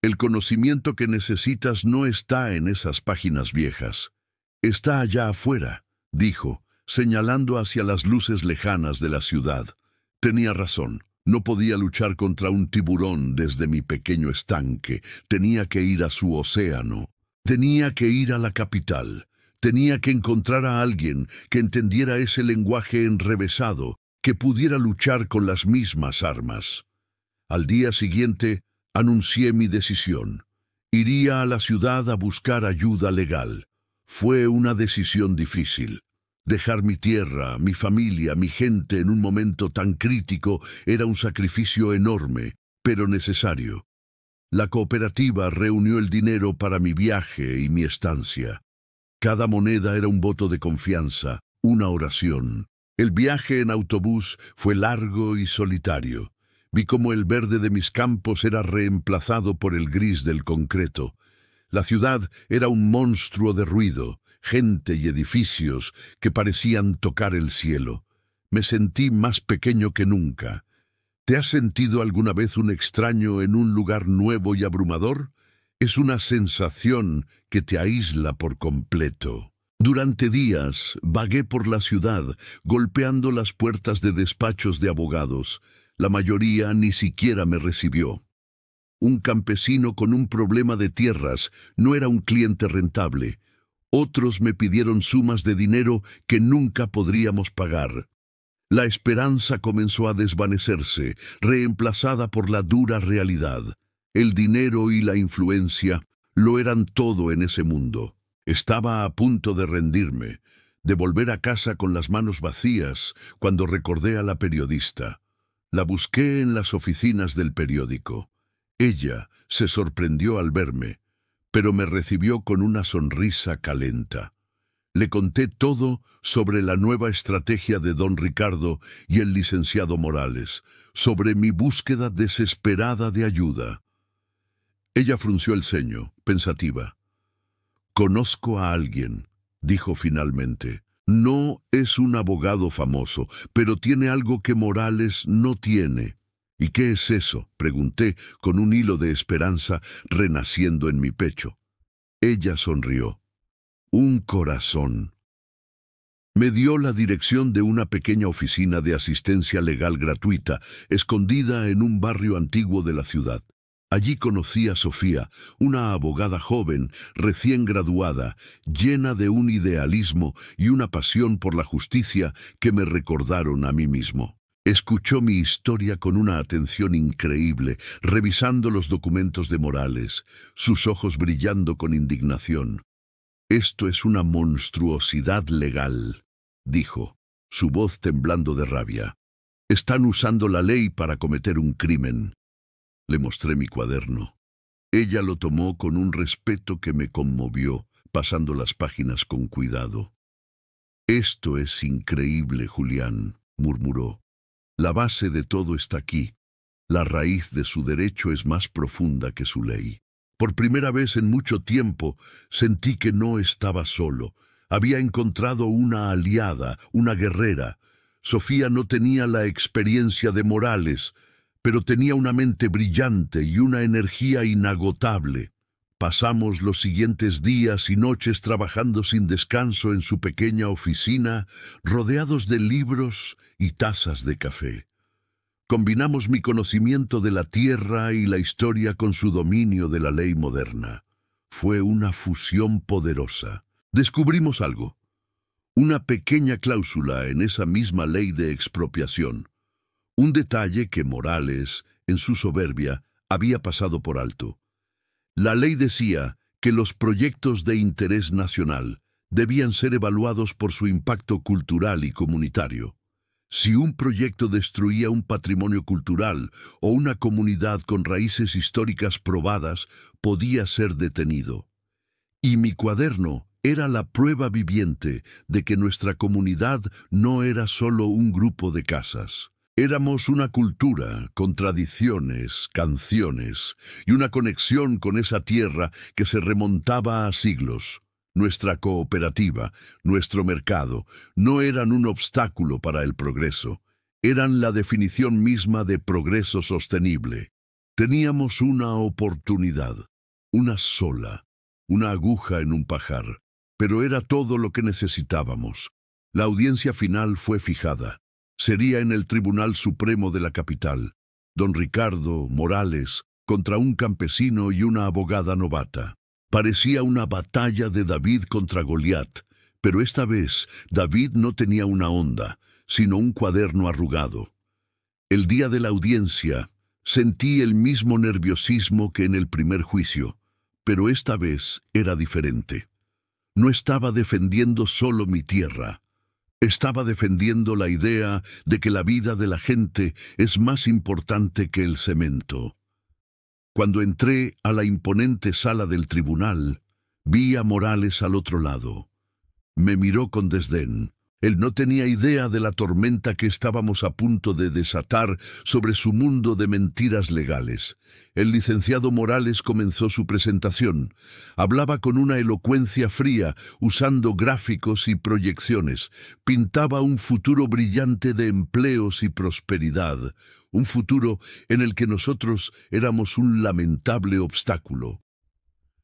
Speaker 1: El conocimiento que necesitas no está en esas páginas viejas. Está allá afuera», dijo, señalando hacia las luces lejanas de la ciudad. Tenía razón. No podía luchar contra un tiburón desde mi pequeño estanque. Tenía que ir a su océano. Tenía que ir a la capital. Tenía que encontrar a alguien que entendiera ese lenguaje enrevesado, que pudiera luchar con las mismas armas. Al día siguiente, anuncié mi decisión. Iría a la ciudad a buscar ayuda legal. Fue una decisión difícil. Dejar mi tierra, mi familia, mi gente en un momento tan crítico era un sacrificio enorme, pero necesario. La cooperativa reunió el dinero para mi viaje y mi estancia. Cada moneda era un voto de confianza, una oración. El viaje en autobús fue largo y solitario. Vi cómo el verde de mis campos era reemplazado por el gris del concreto. La ciudad era un monstruo de ruido, gente y edificios que parecían tocar el cielo. Me sentí más pequeño que nunca. ¿Te has sentido alguna vez un extraño en un lugar nuevo y abrumador? Es una sensación que te aísla por completo. Durante días vagué por la ciudad, golpeando las puertas de despachos de abogados. La mayoría ni siquiera me recibió. Un campesino con un problema de tierras no era un cliente rentable. Otros me pidieron sumas de dinero que nunca podríamos pagar. La esperanza comenzó a desvanecerse, reemplazada por la dura realidad. El dinero y la influencia lo eran todo en ese mundo. Estaba a punto de rendirme, de volver a casa con las manos vacías, cuando recordé a la periodista. La busqué en las oficinas del periódico. Ella se sorprendió al verme, pero me recibió con una sonrisa calenta. Le conté todo sobre la nueva estrategia de don Ricardo y el licenciado Morales, sobre mi búsqueda desesperada de ayuda. Ella frunció el ceño, pensativa. «Conozco a alguien», dijo finalmente. «No es un abogado famoso, pero tiene algo que Morales no tiene». «¿Y qué es eso?», pregunté, con un hilo de esperanza renaciendo en mi pecho. Ella sonrió. «Un corazón». Me dio la dirección de una pequeña oficina de asistencia legal gratuita, escondida en un barrio antiguo de la ciudad. Allí conocí a Sofía, una abogada joven, recién graduada, llena de un idealismo y una pasión por la justicia que me recordaron a mí mismo. Escuchó mi historia con una atención increíble, revisando los documentos de Morales, sus ojos brillando con indignación. «Esto es una monstruosidad legal», dijo, su voz temblando de rabia. «Están usando la ley para cometer un crimen». Le mostré mi cuaderno. Ella lo tomó con un respeto que me conmovió, pasando las páginas con cuidado. «Esto es increíble, Julián», murmuró. «La base de todo está aquí. La raíz de su derecho es más profunda que su ley». Por primera vez en mucho tiempo sentí que no estaba solo. Había encontrado una aliada, una guerrera. Sofía no tenía la experiencia de Morales, pero tenía una mente brillante y una energía inagotable. Pasamos los siguientes días y noches trabajando sin descanso en su pequeña oficina, rodeados de libros y tazas de café. Combinamos mi conocimiento de la tierra y la historia con su dominio de la ley moderna. Fue una fusión poderosa. Descubrimos algo. Una pequeña cláusula en esa misma ley de expropiación. Un detalle que Morales, en su soberbia, había pasado por alto. La ley decía que los proyectos de interés nacional debían ser evaluados por su impacto cultural y comunitario. Si un proyecto destruía un patrimonio cultural o una comunidad con raíces históricas probadas, podía ser detenido. Y mi cuaderno era la prueba viviente de que nuestra comunidad no era solo un grupo de casas. Éramos una cultura, con tradiciones, canciones y una conexión con esa tierra que se remontaba a siglos. Nuestra cooperativa, nuestro mercado, no eran un obstáculo para el progreso. Eran la definición misma de progreso sostenible. Teníamos una oportunidad, una sola, una aguja en un pajar, pero era todo lo que necesitábamos. La audiencia final fue fijada. Sería en el Tribunal Supremo de la capital. Don Ricardo Morales contra un campesino y una abogada novata. Parecía una batalla de David contra Goliat, pero esta vez David no tenía una honda, sino un cuaderno arrugado. El día de la audiencia sentí el mismo nerviosismo que en el primer juicio, pero esta vez era diferente. No estaba defendiendo solo mi tierra. Estaba defendiendo la idea de que la vida de la gente es más importante que el cemento. Cuando entré a la imponente sala del tribunal, vi a Morales al otro lado. Me miró con desdén. Él no tenía idea de la tormenta que estábamos a punto de desatar sobre su mundo de mentiras legales. El licenciado Morales comenzó su presentación. Hablaba con una elocuencia fría, usando gráficos y proyecciones. Pintaba un futuro brillante de empleos y prosperidad, un futuro en el que nosotros éramos un lamentable obstáculo.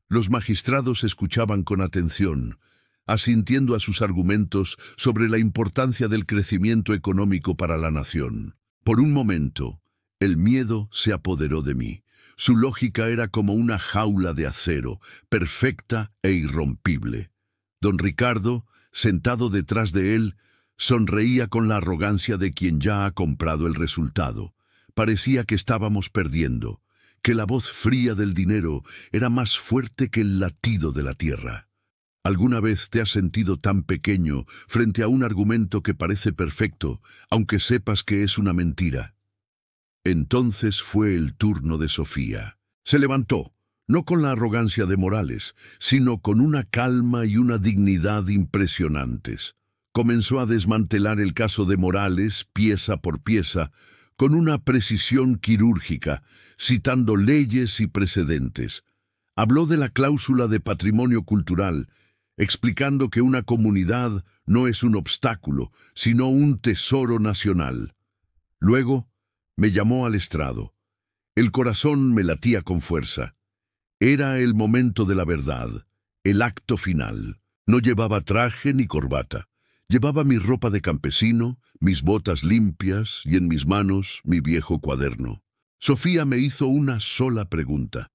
Speaker 1: Los magistrados escuchaban con atención, asintiendo a sus argumentos sobre la importancia del crecimiento económico para la nación. Por un momento, el miedo se apoderó de mí. Su lógica era como una jaula de acero, perfecta e irrompible. Don Ricardo, sentado detrás de él, sonreía con la arrogancia de quien ya ha comprado el resultado. Parecía que estábamos perdiendo, que la voz fría del dinero era más fuerte que el latido de la tierra. ¿Alguna vez te has sentido tan pequeño frente a un argumento que parece perfecto, aunque sepas que es una mentira? Entonces fue el turno de Sofía. Se levantó, no con la arrogancia de Morales, sino con una calma y una dignidad impresionantes. Comenzó a desmantelar el caso de Morales, pieza por pieza, con una precisión quirúrgica, citando leyes y precedentes. Habló de la cláusula de patrimonio cultural, explicando que una comunidad no es un obstáculo, sino un tesoro nacional. Luego me llamó al estrado. El corazón me latía con fuerza. Era el momento de la verdad, el acto final. No llevaba traje ni corbata. Llevaba mi ropa de campesino, mis botas limpias y en mis manos mi viejo cuaderno. Sofía me hizo una sola pregunta.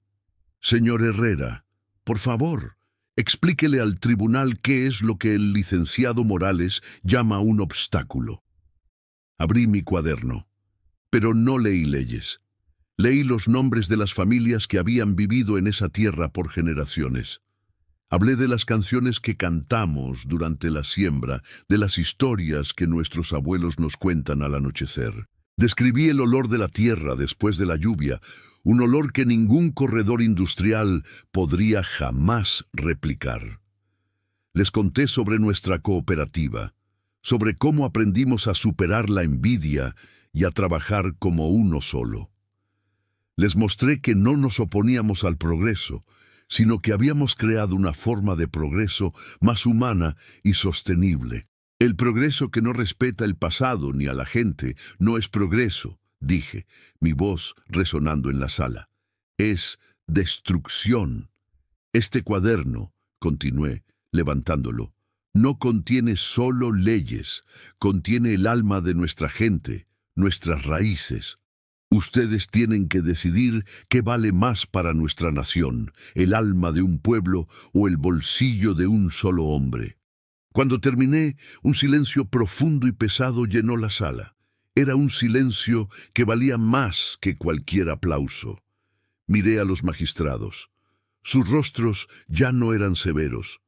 Speaker 1: Señor Herrera, por favor, explíquele al tribunal qué es lo que el licenciado Morales llama un obstáculo. Abrí mi cuaderno, pero no leí leyes. Leí los nombres de las familias que habían vivido en esa tierra por generaciones. Hablé de las canciones que cantamos durante la siembra, de las historias que nuestros abuelos nos cuentan al anochecer. Describí el olor de la tierra después de la lluvia, un olor que ningún corredor industrial podría jamás replicar. Les conté sobre nuestra cooperativa, sobre cómo aprendimos a superar la envidia y a trabajar como uno solo. Les mostré que no nos oponíamos al progreso, sino que habíamos creado una forma de progreso más humana y sostenible. El progreso que no respeta el pasado ni a la gente no es progreso, dije, mi voz resonando en la sala. Es destrucción. Este cuaderno, continué, levantándolo, no contiene solo leyes, contiene el alma de nuestra gente, nuestras raíces. Ustedes tienen que decidir qué vale más para nuestra nación, el alma de un pueblo o el bolsillo de un solo hombre. Cuando terminé, un silencio profundo y pesado llenó la sala. Era un silencio que valía más que cualquier aplauso. Miré a los magistrados. Sus rostros ya no eran severos.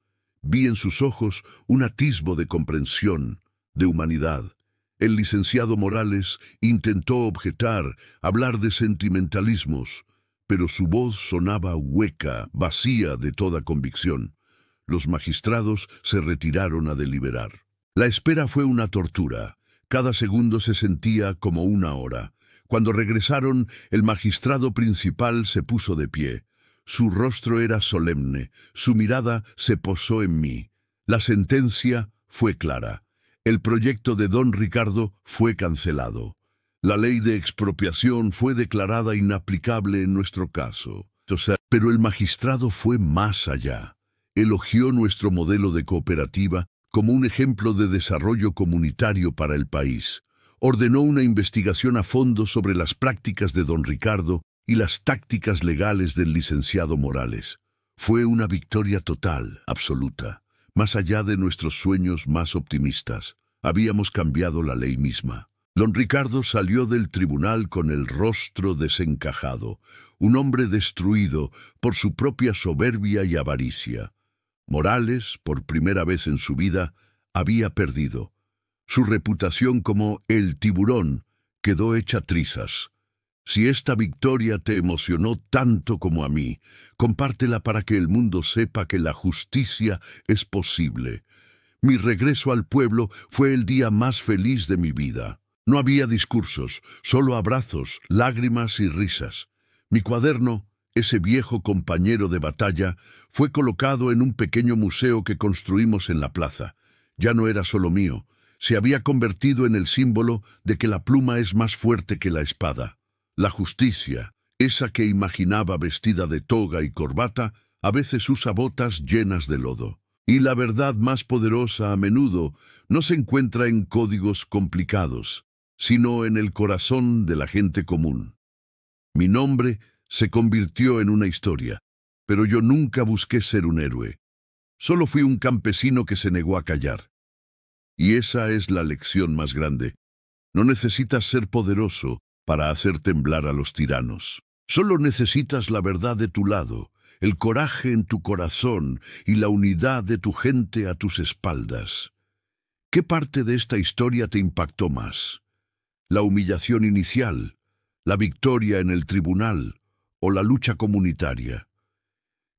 Speaker 1: Vi en sus ojos un atisbo de comprensión, de humanidad. El licenciado Morales intentó objetar, hablar de sentimentalismos, pero su voz sonaba hueca, vacía de toda convicción. Los magistrados se retiraron a deliberar. La espera fue una tortura. Cada segundo se sentía como una hora. Cuando regresaron, el magistrado principal se puso de pie. Su rostro era solemne, su mirada se posó en mí. La sentencia fue clara. El proyecto de don Ricardo fue cancelado. La ley de expropiación fue declarada inaplicable en nuestro caso. Pero el magistrado fue más allá. Elogió nuestro modelo de cooperativa como un ejemplo de desarrollo comunitario para el país. Ordenó una investigación a fondo sobre las prácticas de don Ricardo y las tácticas legales del licenciado Morales. Fue una victoria total, absoluta. Más allá de nuestros sueños más optimistas, habíamos cambiado la ley misma. Don Ricardo salió del tribunal con el rostro desencajado, un hombre destruido por su propia soberbia y avaricia. Morales, por primera vez en su vida, había perdido. Su reputación como el tiburón quedó hecha trizas. Si esta victoria te emocionó tanto como a mí, compártela para que el mundo sepa que la justicia es posible. Mi regreso al pueblo fue el día más feliz de mi vida. No había discursos, solo abrazos, lágrimas y risas. Mi cuaderno, ese viejo compañero de batalla, fue colocado en un pequeño museo que construimos en la plaza. Ya no era solo mío, se había convertido en el símbolo de que la pluma es más fuerte que la espada. La justicia, esa que imaginaba vestida de toga y corbata, a veces usa botas llenas de lodo. Y la verdad más poderosa a menudo no se encuentra en códigos complicados, sino en el corazón de la gente común. Mi nombre se convirtió en una historia, pero yo nunca busqué ser un héroe. Solo fui un campesino que se negó a callar. Y esa es la lección más grande. No necesitas ser poderoso para hacer temblar a los tiranos. Solo necesitas la verdad de tu lado, el coraje en tu corazón y la unidad de tu gente a tus espaldas. ¿Qué parte de esta historia te impactó más? ¿La humillación inicial, la victoria en el tribunal o la lucha comunitaria?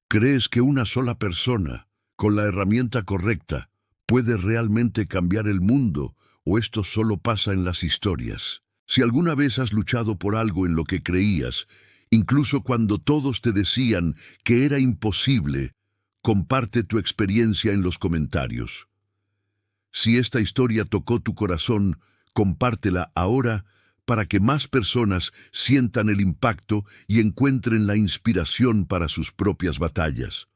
Speaker 1: ¿Crees que una sola persona, con la herramienta correcta, puede realmente cambiar el mundo o esto solo pasa en las historias? Si alguna vez has luchado por algo en lo que creías, incluso cuando todos te decían que era imposible, comparte tu experiencia en los comentarios. Si esta historia tocó tu corazón, compártela ahora para que más personas sientan el impacto y encuentren la inspiración para sus propias batallas.